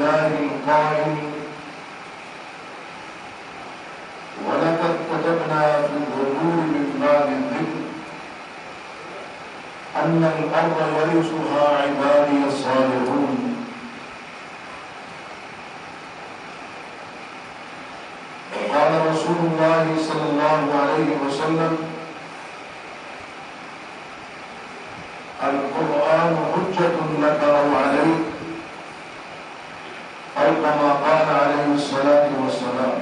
لله القائل ولقد كتبنا في الزبور من بعد الذكر أن الأرض يرثها عبادي الصالحون وقال رسول الله صلى الله عليه وسلم القرآن حجة لك أو عليك أو كما قال عليه الصلاة والسلام.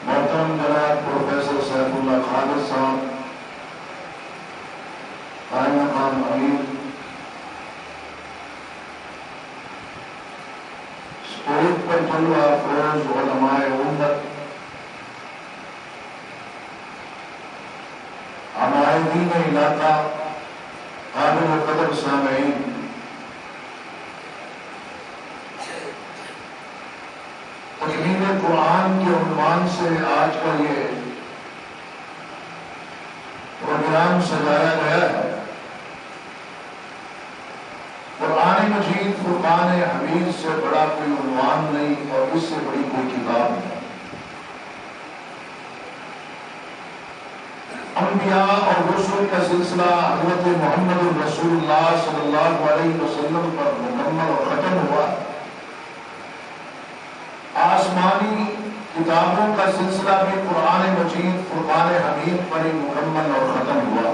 محترم جناب پروفیسر سیف اللہ خالد صاحب، قائم مقام امیر، اسٹیج پر جلوہ افروز علماء امت، عمائدین علاقہ، قابل قدر سامعین، تکمیل قرآن کے عنوان سے آج کا یہ پروگرام سجایا گیا ہے۔ قرآن مجید فرقان حمید سے بڑا کوئی عنوان نہیں اور اس سے بڑی کوئی کتاب نہیں۔ انبیاء اور رسول کا سلسلہ حضرت محمد رسول اللہ صلی اللہ علیہ وسلم پر مکمل اور ختم ہوا۔ آسمانی کتابوں کا سلسلہ بھی قرآن مجید فرقان حمید پر ہی مکمل اور ختم ہوا۔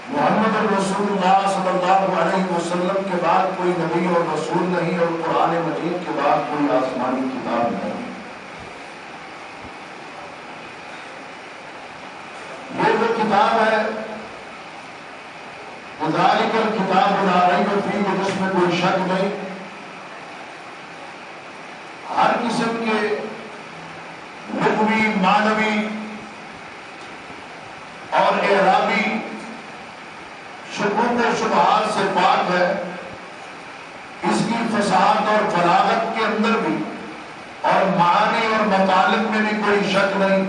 محمد رسول اللہ صلی اللہ علیہ وسلم کے بعد کوئی نبی اور رسول نہیں اور قرآن مجید کے بعد کوئی آسمانی کتاب نہیں۔ یہ وہ کتاب ہے ذالک الکتاب لا ریب فیہ، جس میں کوئی شک نہیں، ہر قسم کے لغوی، معنوی اور اعرابی شکوک و شبہات سے پاک ہے۔ اس کی فصاحت اور بلاغت کے اندر بھی اور معانی اور مطالب میں بھی کوئی شک نہیں۔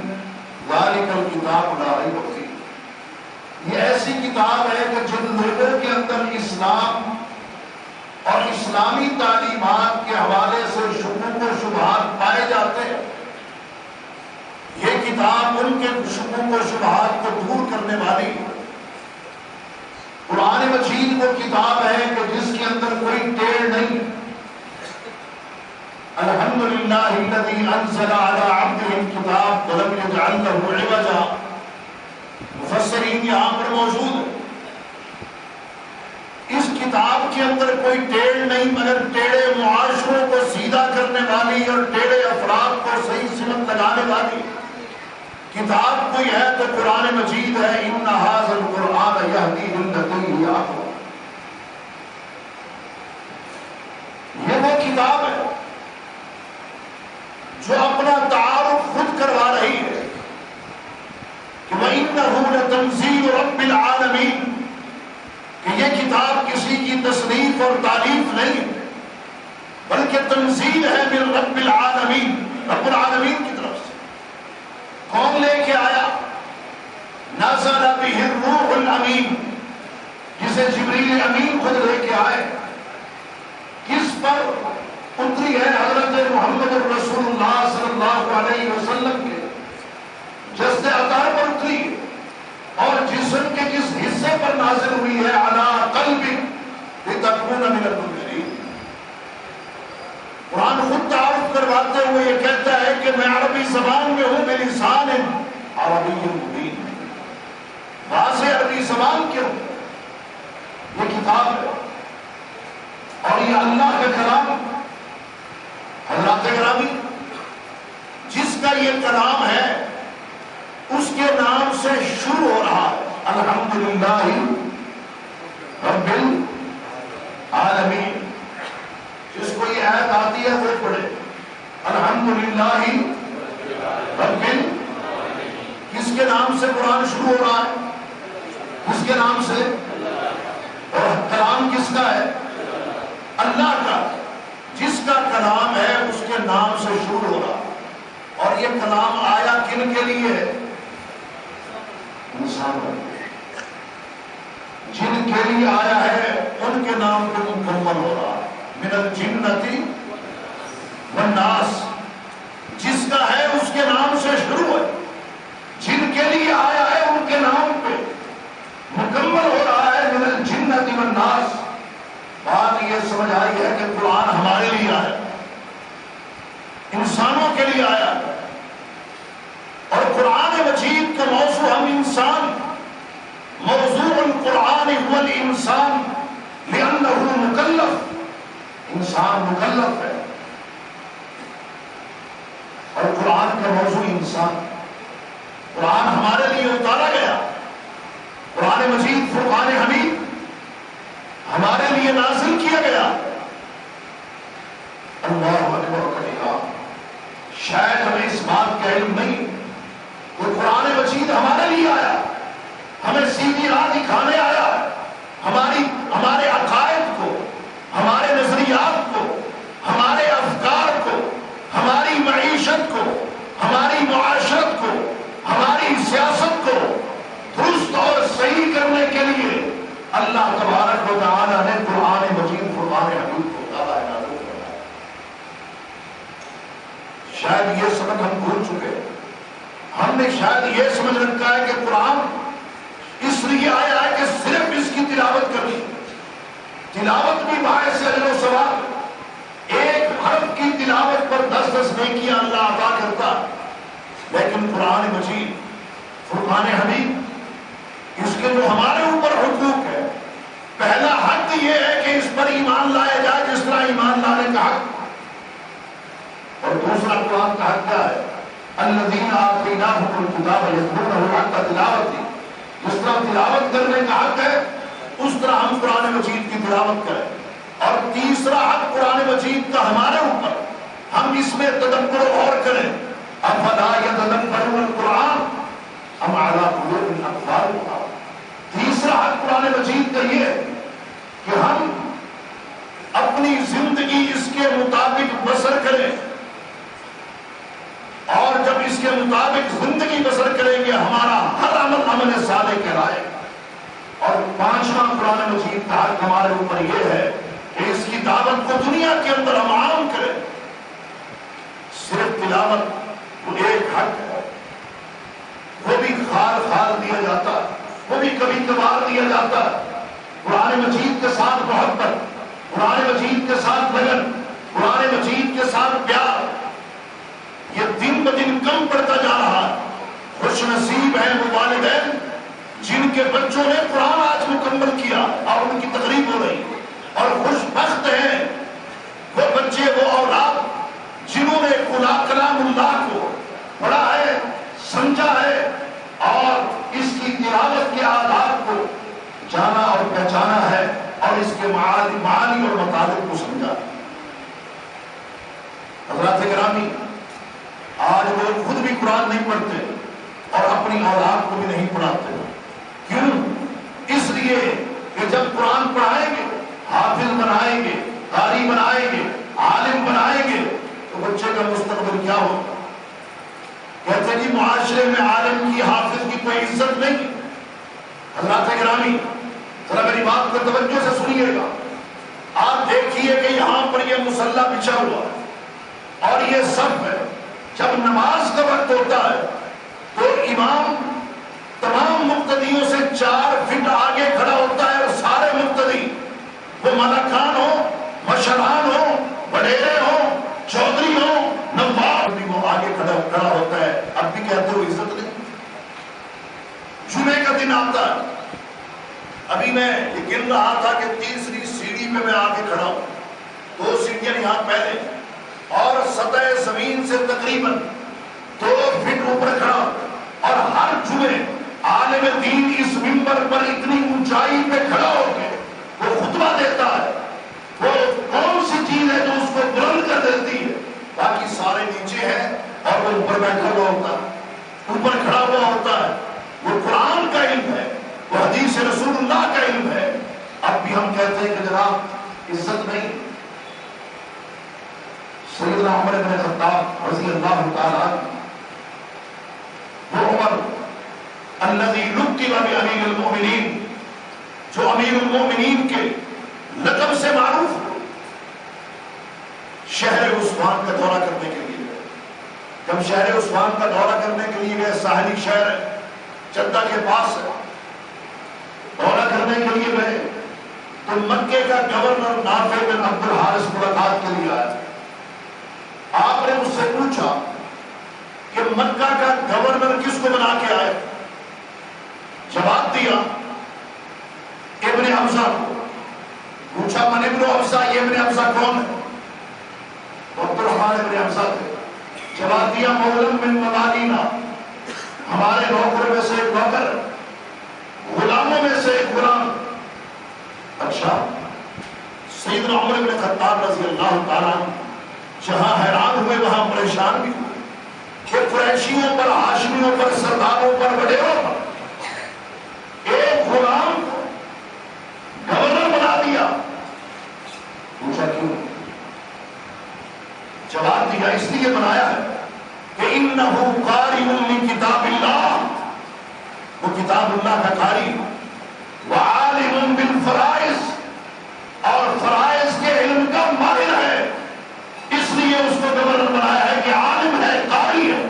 ذالک الکتاب لا ریب فیہ، یہ ایسی کتاب ہے کہ جن لوگوں کے اندر اسلام اور اسلامی تعلیمات کے حوالے سے شکوک و شبہات پائے جاتے ہیں، یہ کتاب ان کے شکوک و شبہات کو دور کرنے والی ہے۔ قرآن مجید وہ کتاب ہے کہ جس کے اندر کوئی ٹیڑھ نہیں۔ الحمدللہ الذی انزل علی عبدہ الکتاب ولم یجعل لہ عوجا، مفسرین یہاں پر موجود ہیں۔ اس کتاب کے اندر کوئی ٹیڑھ نہیں مگر ٹیڑھے معاشروں کو سیدھا کرنے والی اور ٹیڑھے افراد کو صحیح سمت لگانے والی کتاب کوئی ہے تو قرآن مجید ہے۔ ان ھذا القرآن یہدی للتی ہی اقوم، یہ وہ کتاب ہے جو اپنا تعارف خود کروا رہی ہے کہ وَإِنَّهُ لَتَنزِيلُ رَبِّ الْعَالَمِينَ، کہ یہ کتاب کسی کی تصنیف اور تالیف نہیں بلکہ تنزیل ہے من رب العالمین، رب العالمین کی طرف سے۔ کون لے کے آیا؟ نزل بہ الروح الامین، جسے جبریل امین خود لے کے آئے۔ کس پر اتری ہے؟ حضرت محمد رسول اللہ صلی اللہ علیہ وسلم کے جسد اطہر پر اتری ہے، اور جسم کے جس حصے پر نازل ہوئی ہے علی قلبک لتکون من المنذرین۔ قرآن خود تعارف کرواتے ہوئے یہ کہتا ہے کہ میں عربی زبان میں ہوں، بلسان عربی مبین، واضح عربی زبان کے ہوں۔ یہ کتاب ہے اور یہ اللہ کا کلام۔ حضرات گرامی، جس کا یہ کلام ہے اس کے نام سے شروع ہو رہا ہے الحمدللہ رب العالمین۔ جس کو یہ آیت آتی ہے وہ پڑھے الحمدللہ رب العالمین۔ کس کے نام سے قرآن شروع ہو رہا ہے؟ کس کے نام سے؟ اور کلام کس کا ہے؟ اللہ کا۔ جس کا کلام ہے اس کے نام سے شروع ہو رہا ہے۔ اور یہ کلام آیا کن کے لیے؟ انسان جن کے لیے آیا ہے ان کے نام پہ مکمل ہو رہا ہے. من الجنتی والناس، جس کا ہے اس کے نام سے شروع ہے. جن کے لیے آیا ہے ان کے نام پہ مکمل ہو رہا ہے. من الجنتی والناس. بات یہ سمجھ آئی ہے کہ قرآن ہمارے لیے آیا، انسانوں کے لیے آیا، اور قرآن مجید کا موضوع ہم انسان. موضوع القرآن هو الانسان لأنه مکلف. انسان مکلف ہے اور قرآن کا موضوع انسان. قرآن ہمارے لیے اتارا گیا. قرآن مجید فرقان حمید ہمارے لیے نازل کیا گیا. اللہ اکبر کبیرہ. شاید ہمیں اس بات کا علم نہیں کہ قرآن مجید ہمارے لیے آیا، ہمیں سیدھی راہ دکھانے آیا. ہمارے عقائد کو، ہمارے نظریات کو، ہمارے افکار کو، ہماری معیشت کو، ہماری معاشرت کو، ہماری سیاست کو درست اور صحیح کرنے کے لیے اللہ تبارک و تعالی نے قرآن مجید فرقان حمید کو نازل کیا. شاید یہ سبق ہم بھول چکے. ہم نے شاید یہ سمجھ رکھا ہے کہ قرآن اس لیے آیا ہے کہ صرف اس کی تلاوت کرنی. تلاوت بھی باعث اجر و ثواب. ایک حرف کی تلاوت پر 10 نیکیاں اللہ عطا کرتا. لیکن قرآن مجید فرقان حمید، اس کے جو ہمارے اوپر حقوق ہے، پہلا حق یہ ہے کہ اس پر ایمان لایا جائے جس طرح ایمان لانے کا حق. اور دوسرا قرآن کا حق کیا ہے؟ الذین آتیناہم الکتاب یتلونہ حق تلاوتہ. جس طرح تلاوت کرنے کا حق ہے اس طرح ہم قرآن مجید کی تلاوت کریں. اور تیسرا حق قرآن مجید کا ہمارے اوپر، ہم اس میں تدبر اور کریں. افلا یتدبرون القرآن ام علی قلوب اقفالها. تیسرا حق قرآن مجید کا یہ ہے کہ ہم اپنی زندگی اس کے مطابق بسر کریں، اور جب اس کے مطابق زندگی بسر کریں گے ہمارا ہر عمل صالح کہلائے. اور پانچواں قرآن مجید کا حق ہمارے اوپر یہ ہے کہ اس کی دعوت کو دنیا کے اندر ہم عام کریں. صرف تلاوت وہ ایک حق ہے، وہ بھی خال دیا جاتا، وہ بھی کبھی کبھار دیا جاتا. قرآن مجید کے ساتھ محبت، قرآن مجید کے ساتھ لگن، قرآن مجید کے ساتھ پیار، یہ دن بدن کم پڑتا جا رہا ہے. خوش نصیب ہیں وہ والدین جن کے بچوں نے قرآن آج مکمل کیا اور ان کی تقریب ہو رہی. اور خوش بخت ہیں وہ بچے، وہ اولاد جنہوں نے کلام اللہ کو پڑھا ہے، سمجھا ہے، اور اس کی تلاوت کے آداب کو جانا اور پہچانا ہے، اور اس کے معانی اور مطالب کو سمجھا. حضرات گرامی، آج لوگ خود بھی قرآن نہیں پڑھتے اور اپنی اولاد کو بھی نہیں پڑھاتے. کیوں؟ اس لیے کہ جب قرآن پڑھائیں گے، حافظ بنائیں گے، قاری بنائیں گے، عالم بنائیں گے، تو بچے کا مستقبل کیا ہوگا؟ کہتے ہیں کہ معاشرے میں عالم کی، حافظ کی کوئی عزت نہیں. حضرات گرامی، ذرا میری بات کو توجہ سے سنیے گا. آپ دیکھیے کہ یہاں پر یہ مصلی بچھا ہوا ہے اور یہ صف ہے. جب نماز کا وقت ہوتا ہے تو امام تمام مقتدیوں سے 4 فٹ آگے کھڑا ہوتا ہے، اور سارے مقتدی، وہ ملکان ہو، مشران ہو، وڈیرے ہو، چودھری ہو، نواب بھی، وہ آگے کھڑا ہوتا ہے. اب بھی کہتے ہو عزت نہیں. جمعے کا دن آتا ہے، ابھی میں یہ گن رہا تھا کہ تیسری سیڑھی پہ میں آگے کھڑا ہوں، 2 سیڑھیاں یہاں پہلے، اور سطح زمین سے تقریباً 2 فٹ اوپر کھڑا. اور ہر جمعے عالم دین اس منبر پر اتنی اونچائی پہ کھڑا ہو کے وہ خطبہ دیتا ہے. وہ کون سی چیز ہے جو اس کو بلند کر دیتی ہے؟ باقی سارے نیچے ہیں اور وہ اوپر بیٹھا ہوا ہوتا ہے، اوپر کھڑا ہوا ہوتا ہے. وہ قرآن کا علم ہے، وہ حدیث رسول اللہ کا علم ہے. اب بھی ہم کہتے ہیں کہ جناب عزت نہیں. سیدنا عمر بن خطاب رضی اللہ تعالیٰ وہ عمر الذي لقب بأمير المؤمنين جو امیر المومنین کے لقب سے معروف ہے، شہر عثمان کا دورہ کرنے کے لیے گئے۔ جب شہر عثمان کا دورہ کرنے کے لیے گئے، ساحلی شہر ہے، جدہ کے پاس ہے، دورہ کرنے کے لیے گئے تو مکے کا گورنر نافع بن عبد الحارث ملاقات کے لیے آیا۔ آپ نے اس سے پوچھا کہ مکہ کا گورنر کس کو بنا کے آئے؟ جواب دیا ابن حمزہ کو۔ پوچھا من ابن حمزہ، یہ ابن حمزہ کون ہے؟ عبد الرحمن ابن حمزہ تھے۔ جواب دیا مولم من موالینا، ہمارے نوکر میں سے ایک نوکر، غلاموں میں سے ایک غلام۔ اچھا، سیدنا عمر بن خطاب رضی اللہ تعالیٰ جہاں حیران ہوئے وہاں پریشان بھی ہوئے کہ قریشیوں پر، ہاشمیوں پر، سرداروں پر، وڈیروں پر ایک غلام گورنر بنا دیا۔ پوچھا کیوں؟ جواب دیا اس لیے بنایا ہے کہ انہو قاری من کتاب اللہ، وہ کتاب اللہ کا قاری، وعالم بالفرائض، اور فرائض کے علم کا ماہر ہے، اس لیے اس کو گورنر بنایا ہے کہ عالم ہے، قاری ہے۔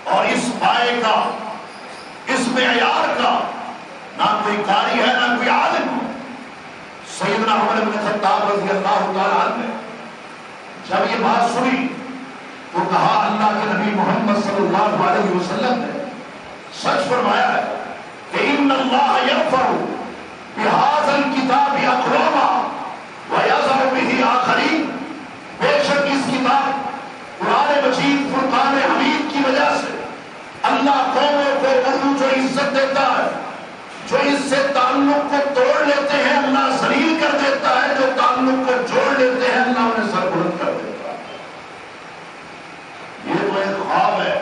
اور اس پائے کا، اس معیار کا نہ کوئی قاری ہے نہ کوئی عالم ہے۔ سیدنا عمر بن خطاب رضی اللہ تعالیٰ عنہ نے جب یہ بات سنی تو کہا اللہ کے نبی محمد صلی اللہ علیہ وسلم نے سچ فرمایا ہے کہ ان اللہ یرفع بہذا الکتاب اقواما ویضع بہ آخرین، بے شک اس کتاب قرآن مجید فرقان حمید کی وجہ سے اللہ قوموں کو اردو جو عزت دیتا ہے، جو اس سے تعلق کو توڑ لیتے ہیں اللہ ذلیل کر دیتا ہے، جو تعلق کو جوڑ لیتے ہیں اللہ انہیں سر بلند کر دیتا ہے۔ یہ تو ایک خواب ہے۔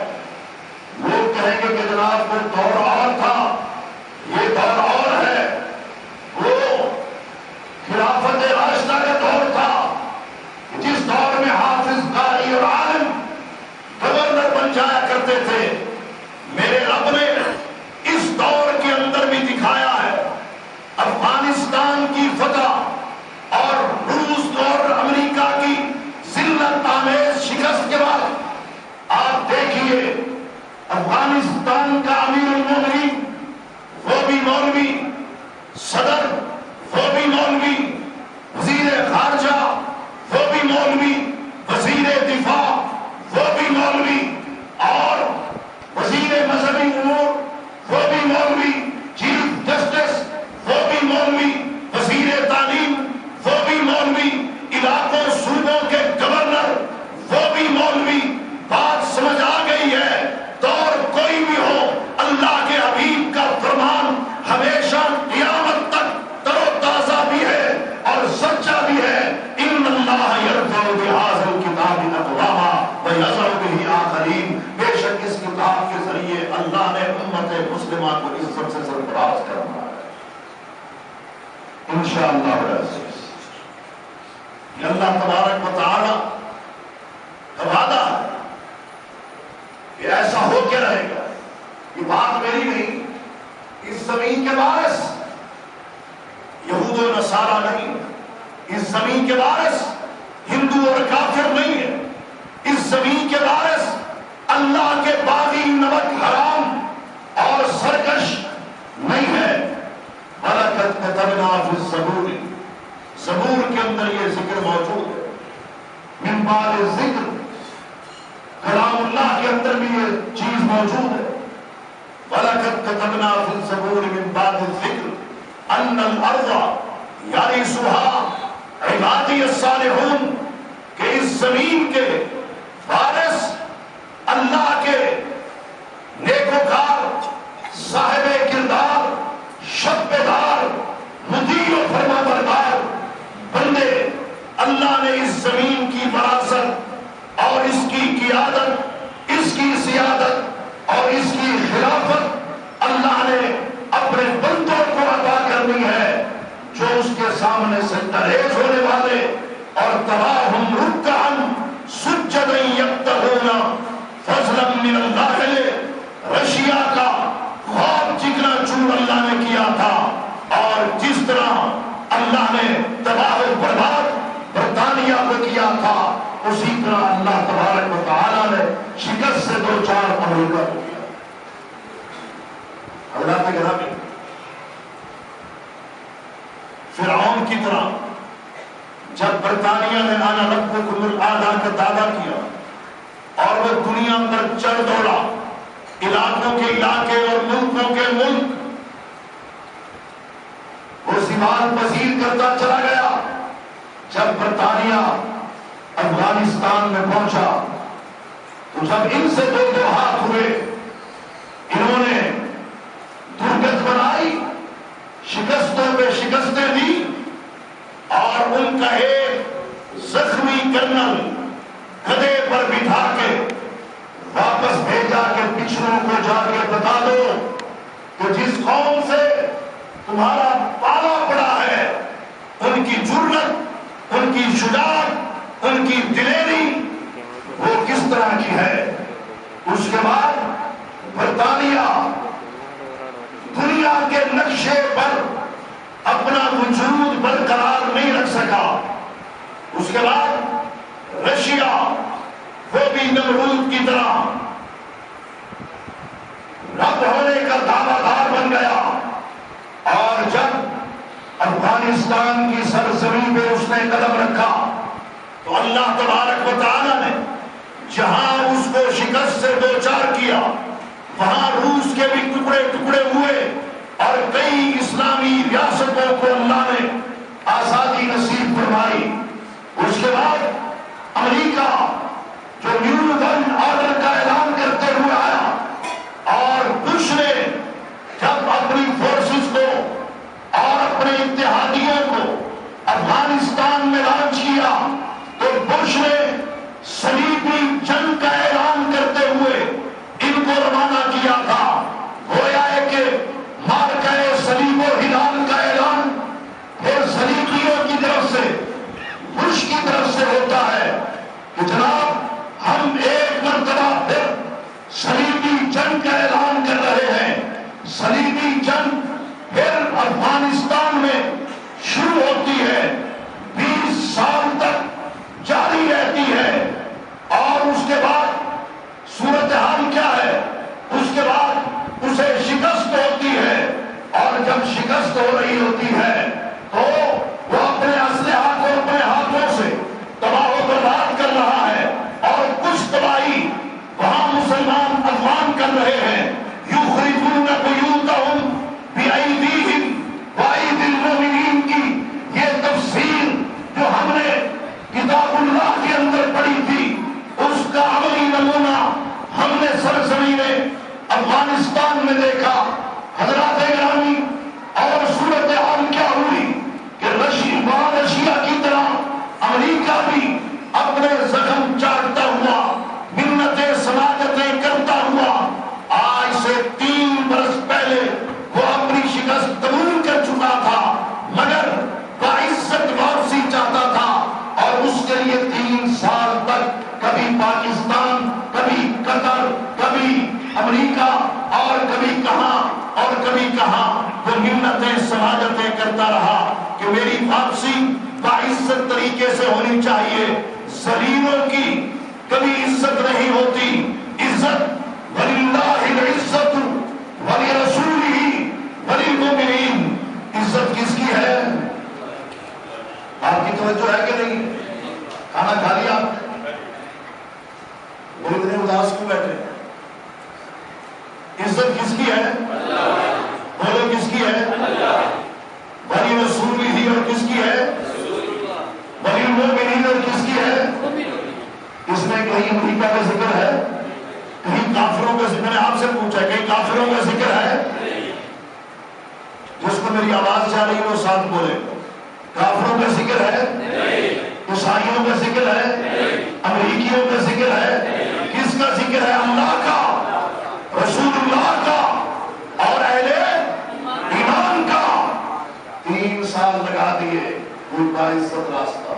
لوگ کہیں گے کہ جناب وہ دور اور تھا، یہ دور اور ہے، وہ خلافت راشدہ کا دور تھا جس دور میں حافظ، قاری اور عالم گورنر بن جایا کرتے تھے۔ میرے رب نے اس دور کے اندر بھی دکھایا ہے۔ افغانستان کی فتح اور روس اور امریکہ کی ذلت آمیز شکست کے بعد آپ دیکھیے افغانستان کا امیر المومنین وہ بھی مولوی، صدر وہ بھی مولوی، وزیر خارجہ وہ بھی مولوی، وزیر دفاع وہ بھی مولوی، اور وزیر مذہبی امور وہ بھی مولوی، چیف جسٹس وہ بھی مولوی، وزیر تعلیم وہ بھی مولوی، علاقوں صوبوں کے گورنر وہ بھی مولوی۔ بات سمجھ آ گئی ہے، دور کوئی بھی ہو اللہ کے حبیب کا فرمان ہمیشہ قیامت تک تر و تازہ بھی ہے اور سچا بھی ہے۔ ان اللہ یرفع بہذا الکتاب اقواما ویضع بہ آخرین، بے شک اس کتاب کے ذریعے اللہ نے امت مسلمہ کو عزت سے سرفراز کرنا ہے انشاءاللہ العزیز۔ یہ اللہ تبارک و تعالی کا وعدہ ہے کہ ایسا ہو کے رہے گا۔ یہ بات میری نہیں، اس زمین کے وارث یہود و نصارہ نہیں، اس زمین کے وارث ہندو اور کافر نہیں ہے، اس زمین کے وارث اللہ کے باغی، نمک حرام اور سرکش نہیں ہے۔ وَلَقَدْ كَتَبْنَا فِي الزَّبُورِ، زبور کے اندر یہ ذکر موجود ہے۔ من بعد ذکر، کلام اللہ کے اندر بھی یہ چیز موجود ہے۔ وَلَقَدْ كَتَبْنَا فِي الزَّبُورِ مِن بَعْدِ الذِّكْرِ أَنَّ الْأَرْضَ يَرِثُهَا عِبَادِيَ الصَّالِحُونَ، کہ اس زمین کے وارث اللہ کے نیکوکار، صاحب کردار، شب بیدار، مطیع و فرما بردار بندے اللہ نے اس زمین کی وراثت اور اس کی قیادت، اس کی سیادت اور اس کی خلافت اللہ نے اپنے بندوں کو عطا کرنی ہے، جو اس کے سامنے سجدہ ریز ہونے والے اور تراہم رکعا سجدا اللہ نے تباہ و برباد برطانیہ کو کیا تھا، اسی طرح اللہ تبارک و تعالی نے شکست سے دو چار امریکہ کو کیا۔ حضرات گرامی، فرعون کی طرح جب برطانیہ نے انا ربکم الاعلی کا دعویٰ کیا اور وہ دنیا پر چڑھ دوڑا، علاقوں کے علاقے اور ملکوں کے ملک، وہ زوال پذیر کرتا چلا گیا۔ جب برطانیہ افغانستان میں پہنچا تو جب ان سے دو دو ہاتھ ہوئے، انہوں نے درگت بنائی، شکستوں پہ شکستیں دی، اور ان کا ایک زخمی کرنل گدھے پر بٹھا کے واپس بھیجا کہ پچھڑوں کو جا کے بتا دو کہ جس قوم سے تمہارا پالا پڑا ہے، ان کی جرأت، ان کی شجاعت، ان کی دلیری وہ کس طرح کی ہے۔ اس کے بعد برطانیہ دنیا کے نقشے پر اپنا وجود برقرار نہیں رکھ سکا۔ اس کے بعد رشیا، وہ بھی نمرود کی طرح رب ہونے کا دعویٰ دار بن گیا، اور جب افغانستان کی سرزمین پہ اس نے قدم رکھا تو اللہ تبارک و تعالی نے جہاں اس کو شکست سے دوچار کیا، وہاں روس کے بھی ٹکڑے ٹکڑے ہوئے، اور کئی اسلامی ریاستوں کو اللہ نے آزادی نصیب فرمائی۔ اس کے بعد امریکہ جو نیو ورلڈ آرڈر کا اعلان کرتے ہوئے آیا، اور بش نے جب اپنی فورسز کو اور اپنے اتحادیوں کو افغانستان میں لانچ کیا تو بش نے صلیبی جنگ کا اعلان کرتے ہوئے ان کو روانہ کیا تھا۔ گویا ہے کہ مارکہ صلیب و ہلال کا اعلان پھر صلیبیوں کی طرف سے، بش کی طرف سے ہوتا ہے کہ جناب ہم ایک مرتبہ پھر صلیبی جنگ کا اعلان کر رہے ہیں۔ صلیبی جنگ پھر افغانستان میں شروع ہوتی ہے، 20 سال تک جاری رہتی ہے، اور اس کے بعد صورتحال کیا ہے؟ اس کے بعد اسے شکست ہوتی ہے، اور جب شکست ہو رہی ہوتی ہے تو وہ اپنے اسلحہ کو اپنے ہاتھوں سے تباہ و برباد کر رہا ہے، اور کچھ تباہی وہاں مسلمان افغان کر رہے ہیں۔ یخرجون بیوتہم بأیدیہم وأیدی المؤمنین کی یہ تفسیر جو ہم نے کتاب اللہ کے اندر پڑھی تھی، اس کا عملی نمونہ ہم نے سرزمین افغانستان میں دیکھا۔ حضرات گرامی، اور صورتحال کیا ہوئی کہ رشیا کی طرح امریکہ بھی اپنے زخم چاٹتا ہوا، منتیں سماجتیں کرتا ہوا، آج سے 3 برس پہلے وہ اپنی شکست قبول کر چکا تھا، مگر باعزت واپسی چاہتا تھا، اور اس کے لیے 3 سال تک کبھی پاکستان، کبھی قطر، کبھی امریکہ، اور کبھی کہاں اور کبھی کہاں وہ منتیں سماجتیں کرتا رہا کہ میری واپسی باعزت طریقے سے ہونی چاہیے۔ ذلیلوں کی کبھی عزت نہیں ہوتی۔ عزت وللہ العزت ولرسولہ وللمؤمنین۔ عزت کس کی ہے؟ آپ کی توجہ ہے کہ نہیں؟ کھانا کھا لیا؟ وہ اتنے اداس کیوں بیٹھے؟ عزت کس کی ہے؟ بولو کس کی ہے؟ ولرسولہ، اور کس کی ہے؟ وللمؤمنین، اور کس کی ہے؟ اس میں کہیں امریکہ کا ذکر ہے، کہیں کافروں کا ذکر؟ میں نے آپ سے پوچھا کہیں کافروں کا ذکر ہے؟ جس کو میری آواز جا رہی ہے وہ ساتھ بولے۔ کافروں کا ذکر ہے؟ عیسائیوں کا ذکر ہے؟ امریکیوں کا ذکر ہے؟ کس کا ذکر ہے؟ اللہ کا، رسول اللہ کا، اور اہل ایمان کا۔ 3 سال لگا دیے کوئی باعزت راستہ،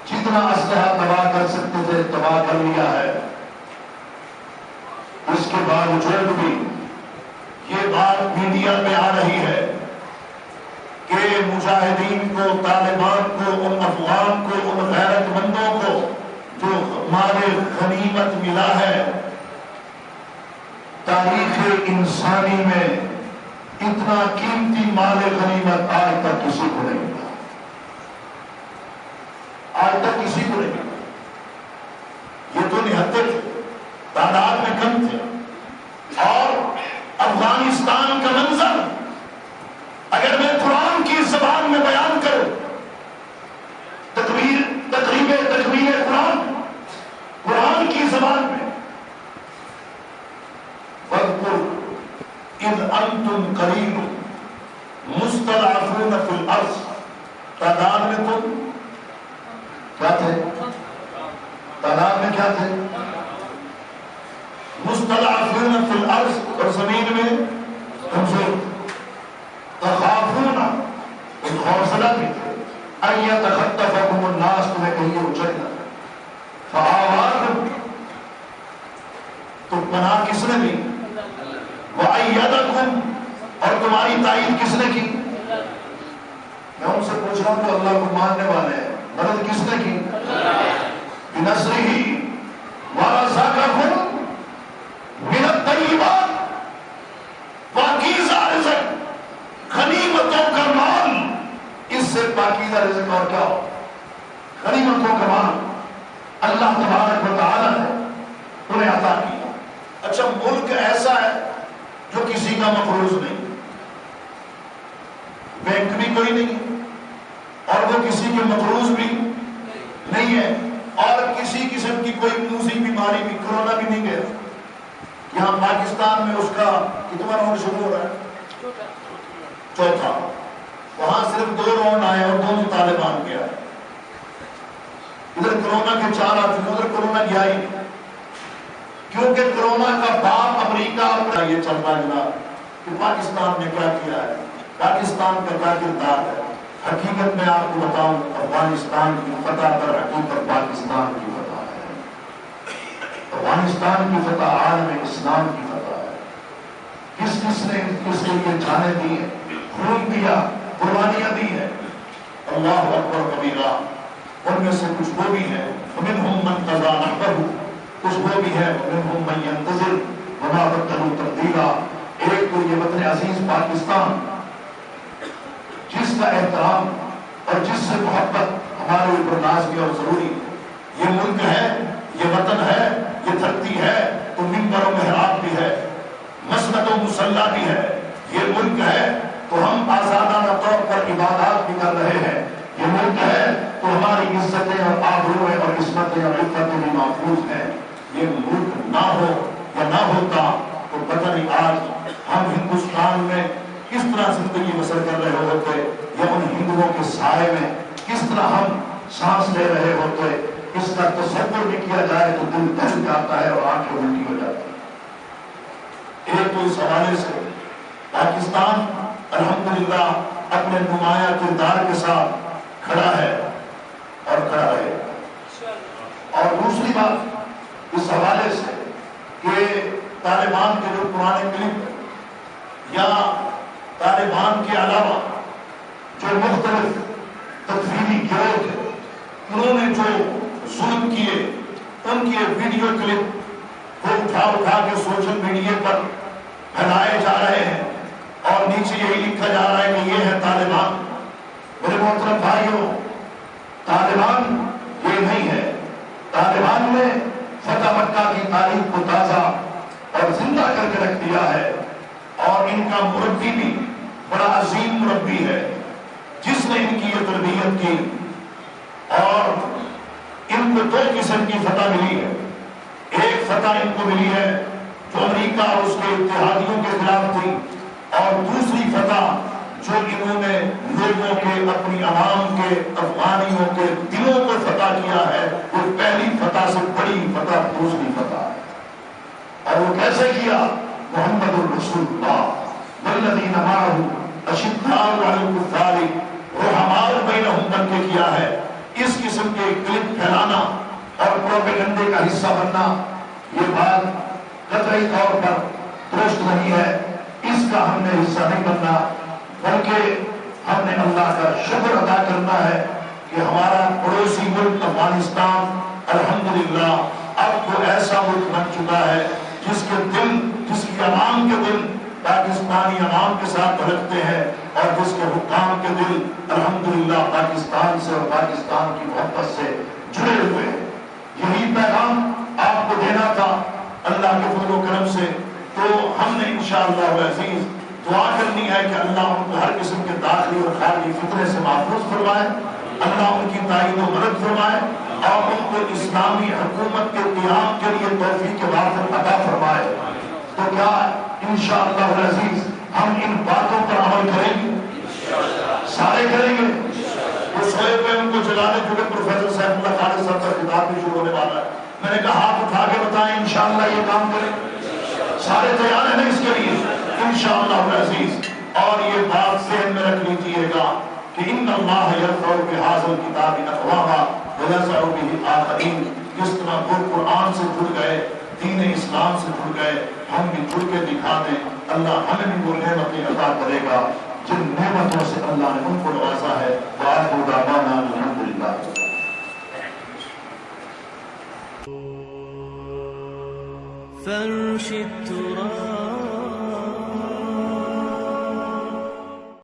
جتنا اسلحہ تباہ کر سکتے تھے تباہ کر لیا ہے۔ اس کے باوجود بھی یہ بات میڈیا میں آ رہی ہے کہ مجاہدین کو، طالبان کو، ان افغان کو، ان غیرت مندوں کو جو مال غنیمت ملا ہے، تاریخ انسانی میں اتنا قیمتی مال غنیمت آج تک کسی کو نہیں ملا، آج تک کسی کو نہیں ملا۔ یہ تو نہتے تھے، تعداد میں کم تھے، اور افغانستان کا منظر اگر میں قرآن کی زبان میں بیان کروں، تقریر قرآن کی زبان میں، وَاذْكُرْ إِذْ أَنْتُمْ قَلِيلٌ مُسْتَضْعَفُونَ فِي الْأَرْضِ، تعداد میں تم کیا تھے؟ تعداد میں کیا تھے؟ مستضعفون فی الارض، اور زمین میں کمزور، تخافون، ان خوفزدہ بھی تھے، ان یتخطفکم الناس، تمہیں کہیں اچک نہ، فآواکم، تو پناہ کس نے دی؟ وَأَيَّدَكُمْ، اور تمہاری تائید کس نے کی؟ میں ان سے پوچھ رہا ہوں تو اللہ کو ماننے والے ہیں، مدد کس نے کی؟ بِنَصْرِهِ وَرَزَقَكُمْ مِنَ الطَّيِّبَاتِ، پاکیزہ رزق، غنیمتوں کا مال، اس سے پاکیزہ رزق اور کیا ہو؟ غنیمتوں کا مال اللہ تبارک و تعالی نے انہیں عطا کیا۔ اچھا، ملک ایسا ہے جو کسی کا مقروض نہیں، بینک بھی کوئی نہیں، اور وہ کسی کے مقروض بھی نہیں ہے، اور کسی قسم کی کوئی موذی بیماری بھی، کرونا بھی نہیں گیا۔ یہاں پاکستان میں اس کا کتنا راؤنڈ شروع ہو رہا ہے؟ چوتھا۔ وہاں صرف 2 راؤنڈ آئے اور دونوں طالبان کے آئے۔ ادھر کرونا کے 4 آ چکے، ادھر کرونا گیا ہی نہیں، کیونکہ کرونا کا باپ امریکہ یہ چل رہا ہے کہ پاکستان نے کیا کیا ہے، پاکستان کا کیا کردار ہے۔ حقیقت میں آپ کو بتاؤں، افغانستان کی فتح در حقیقت پاکستان کی فتح ہے۔ افغانستان کی فتح عالم اسلام کی فتح ہے۔ کس نے اس کے لیے جانیں دی ہیں، خون دیا، قربانیاں دی ہیں، اللہ اکبر کبیرہ۔ ان میں سے کچھ وہ بھی ہیں، وَمِنْهُمْ مَنْ قَضَىٰ نَحْبَهُ، کچھ وہ بھی ہے وَمِنْهُمْ مَنْ يَنْتَظِرُ وَمَا بَدَّلُوا تَبْدِيلًا۔ ایک تو یہ وطن عزیز پاکستان، جس کا احترام اور جس سے محبت ہمارے اوپر لازمی اور ضروری، یہ ملک ہے، یہ وطن ہے، یہ دھرتی ہے تو منبر و محراب بھی ہے، مسند و مصلی بھی ہے۔ یہ ملک ہے تو ہم آزادانہ طور پر عبادات بھی کر رہے ہیں، یہ ملک ہے تو ہماری عزتیں اور آبروئیں اور عصمتیں اور عفتیں بھی محفوظ ہیں۔ یہ ملک نہ ہو یا نہ ہوتا تو پتہ نہیں آج ہم ہندوستان میں کس طرح زندگی بسر کر رہے ہوتے، یا ان ہندوؤں کے سائے میں کس طرح ہم سانس لے رہے ہوتے۔ اس کا تصور بھی کیا جائے تو دل دہل جاتا ہے اور آنکھیں الٹی ہو جاتی ہیں۔ ایک تو اس حوالے سے پاکستان الحمدللہ اپنے نمایاں کردار کے ساتھ کھڑا ہے اور کھڑا رہے۔ اور دوسری بات اس حوالے سے کہ طالبان کے جو پرانے کلپ یا طالبان کے علاوہ جو مختلف تکفیری گروہ تھے، انہوں نے جو ظلم کیے، ان کے ویڈیو کلپ کو اٹھا کے سوشل میڈیا پر پھیلائے جا رہے ہیں، اور نیچے یہی لکھا جا رہا ہے کہ یہ ہے طالبان۔ میرے محترم بھائیوں، طالبان یہ نہیں ہے۔ طالبان نے فتح مکہ کی تاریخ کو تازہ اور زندہ کر کے رکھ دیا ہے، اور ان کا مربی بھی بڑا عظیم مربی ہے جس نے ان کی یہ تربیت کی، اور ان کو 2 قسم کی فتح ملی ہے۔ ایک فتح ان کو ملی ہے جو امریکہ اور اس کے اتحادیوں کے خلاف تھی، اور دوسری فتح جو انہوں نے لوگوں کے، اپنی عوام کے، افغانیوں کے دلوں کو فتح کیا ہے، وہ پہلی فتح سے بڑی فتح دوسری فتح ہے۔ اور وہ کیسے کیا؟ محمد الرسول اللہ والذین معہ اشداء علی الکفار رحماء بینہم بن کے کیا ہے۔ اس قسم کے کلپ پھیلانا اور پروپیگنڈے کا حصہ بننا، یہ بات قطعی طور پر درست نہیں ہے۔ اس کا ہم نے حصہ نہیں بننا، بلکہ ہم نے اللہ کا شکر ادا کرنا ہے کہ ہمارا پڑوسی ملک افغانستان الحمدللہ اب تو ایسا ملک بن چکا ہے جس کی عوام کے دل پاکستانی عوام کے ساتھ دھڑکتے ہیں اور جس کے حکام کے دل الحمدللہ پاکستان سے اور پاکستان کی محبت سے جڑے ہوئے ہیں۔ یہی پیغام آپ کو دینا تھا اللہ کے فضل و کرم سے، تو ہم نے انشاءاللہ العزیز دعا کرنی ہے کہ اللہ ان کو ہر قسم کے داخلی اور خارجی فتنے سے محفوظ فرمائے، اللہ ان کی تائید و مدد فرمائے اور ان کو اسلامی حکومت کے قیام کے لیے توفیق وافر عطا فرمائے۔ تو کیا انشاءاللہ العزیز ہم ان باتوں پر عمل کریں گے؟ سارے کریں گے؟ وہ سوئے پہ ان کو جلانے چکے پروفیسر صاحب اللہ خالد صاحب کا خطاب بھی شروع ہونے والا ہے، میں نے کہا ہاتھ اٹھا کے بتائیں انشاءاللہ یہ کام کریں، سارے تیار ہیں نا اس کے لیے انشاءاللہ العزیز۔ اور یہ بات ذہن میں رکھ لیجیے گا کہ ان اللہ یرفع بہذا الکتاب اقواما ویضع بہ آخرین، جس طرح وہ قرآن سے جڑ گئے، دین اسلام سے جڑ گئے، ہم بھی جڑ کے دکھا دیں، اللہ ہمیں بھی وہ نعمتیں عطا کرے گا جن نعمتوں سے اللہ نے ان کو نوازا ہے۔ وآخر دعوانا الحمدللہ۔ فرش التراب